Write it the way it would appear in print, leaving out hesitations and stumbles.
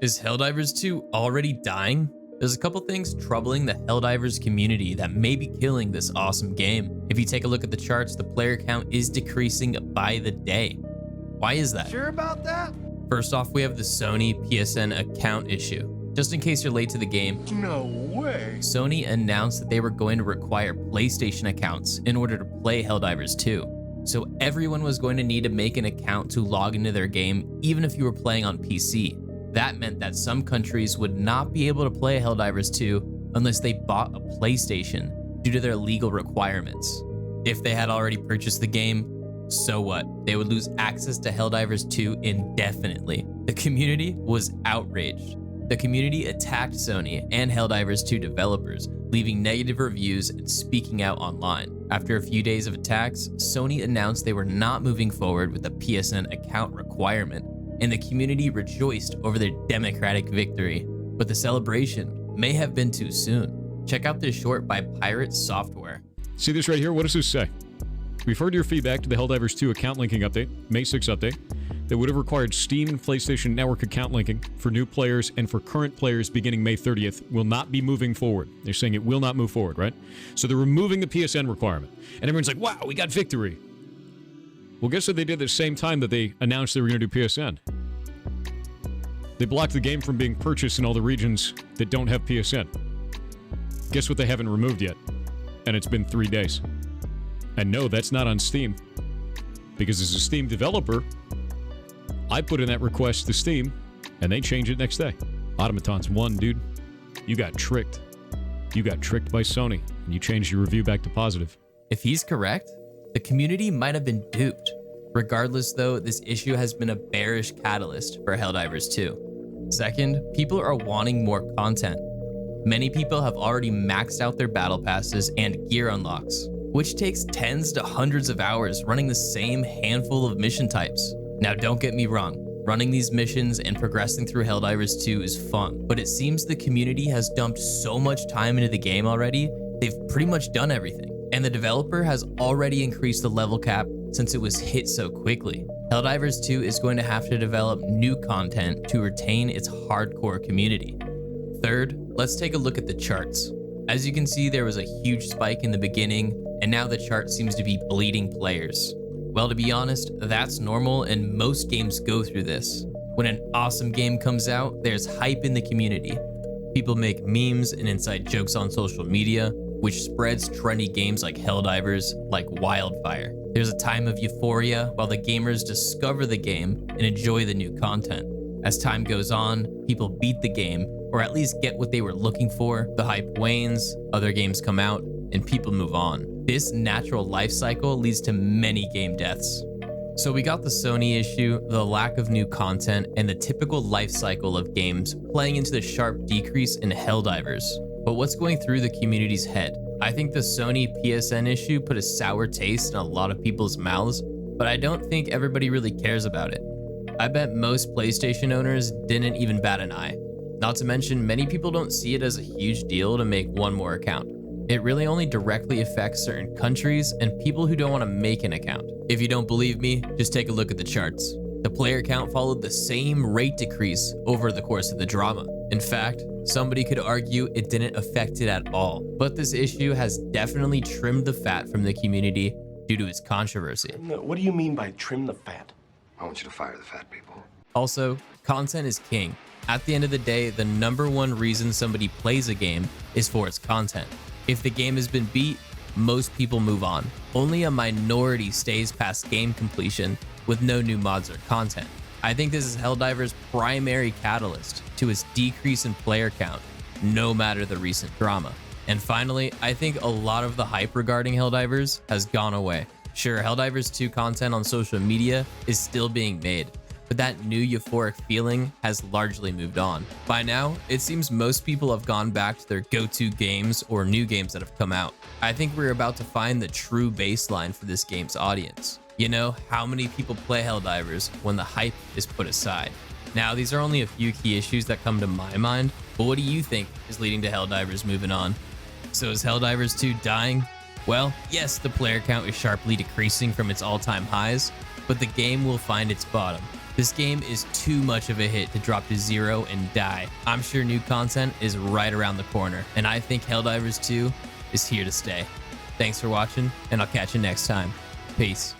Is Helldivers 2 already dying? There's a couple things troubling the Helldivers community that may be killing this awesome game. If you take a look at the charts, the player count is decreasing by the day. Why is that? Sure about that? First off, we have the Sony PSN account issue. Just in case you're late to the game, No way. Sony announced that they were going to require PlayStation accounts in order to play Helldivers 2. So everyone was going to need to make an account to log into their game, even if you were playing on PC. That meant that some countries would not be able to play Helldivers 2 unless they bought a PlayStation due to their legal requirements. If they had already purchased the game, so what? They would lose access to Helldivers 2 indefinitely. The community was outraged. The community attacked Sony and Helldivers 2 developers, leaving negative reviews and speaking out online. After a few days of attacks, Sony announced they were not moving forward with the PSN account requirement, and the community rejoiced over their democratic victory. But the celebration may have been too soon. Check out this short by Pirate Software. See this right here? What does this say? We've heard your feedback to the Helldivers 2 account linking update, May 6 update, that would have required Steam and PlayStation Network account linking for new players and for current players beginning May 30th will not be moving forward. They're saying it will not move forward, right? So they're removing the PSN requirement. And everyone's like, wow, we got victory. Well, guess what they did at the same time that they announced they were going to do PSN? They blocked the game from being purchased in all the regions that don't have PSN. Guess what they haven't removed yet? And it's been 3 days. And no, that's not on Steam. Because as a Steam developer, I put in that request to Steam, and they change it next day. Automatons won, dude. You got tricked. You got tricked by Sony, and you changed your review back to positive. If he's correct, the community might have been duped. Regardless though, this issue has been a bearish catalyst for Helldivers 2. Second, people are wanting more content. Many people have already maxed out their battle passes and gear unlocks, which takes tens to hundreds of hours running the same handful of mission types. Now don't get me wrong, running these missions and progressing through Helldivers 2 is fun, but it seems the community has dumped so much time into the game already, they've pretty much done everything. And the developer has already increased the level cap since it was hit so quickly. Helldivers 2 is going to have to develop new content to retain its hardcore community. Third, let's take a look at the charts. As you can see, there was a huge spike in the beginning, and now the chart seems to be bleeding players. Well, to be honest, that's normal and most games go through this. When an awesome game comes out, there's hype in the community. People make memes and inside jokes on social media, which spreads trendy games like Helldivers like wildfire. There's a time of euphoria while the gamers discover the game and enjoy the new content. As time goes on, people beat the game, or at least get what they were looking for, the hype wanes, other games come out, and people move on. This natural life cycle leads to many game deaths. So we got the Sony issue, the lack of new content, and the typical life cycle of games playing into the sharp decrease in Helldivers. But what's going through the community's head? I think the Sony PSN issue put a sour taste in a lot of people's mouths, but I don't think everybody really cares about it. I bet most PlayStation owners didn't even bat an eye. Not to mention, many people don't see it as a huge deal to make one more account. It really only directly affects certain countries and people who don't want to make an account. If you don't believe me, just take a look at the charts. The player count followed the same rate decrease over the course of the drama. In fact, somebody could argue it didn't affect it at all. But this issue has definitely trimmed the fat from the community due to its controversy. What do you mean by trim the fat? I want you to fire the fat people. Also, content is king. At the end of the day, the #1 reason somebody plays a game is for its content. If the game has been beat, most people move on. Only a minority stays past game completion with no new mods or content. I think this is Helldivers' primary catalyst to its decrease in player count, no matter the recent drama. And finally, I think a lot of the hype regarding Helldivers has gone away. Sure, Helldivers 2 content on social media is still being made, but that new euphoric feeling has largely moved on. By now, it seems most people have gone back to their go-to games or new games that have come out. I think we're about to find the true baseline for this game's audience. You know, how many people play Helldivers when the hype is put aside? Now, these are only a few key issues that come to my mind, but what do you think is leading to Helldivers moving on? So is Helldivers 2 dying? Well, yes, the player count is sharply decreasing from its all-time highs, but the game will find its bottom. This game is too much of a hit to drop to 0 and die. I'm sure new content is right around the corner, and I think Helldivers 2 is here to stay. Thanks for watching, and I'll catch you next time. Peace.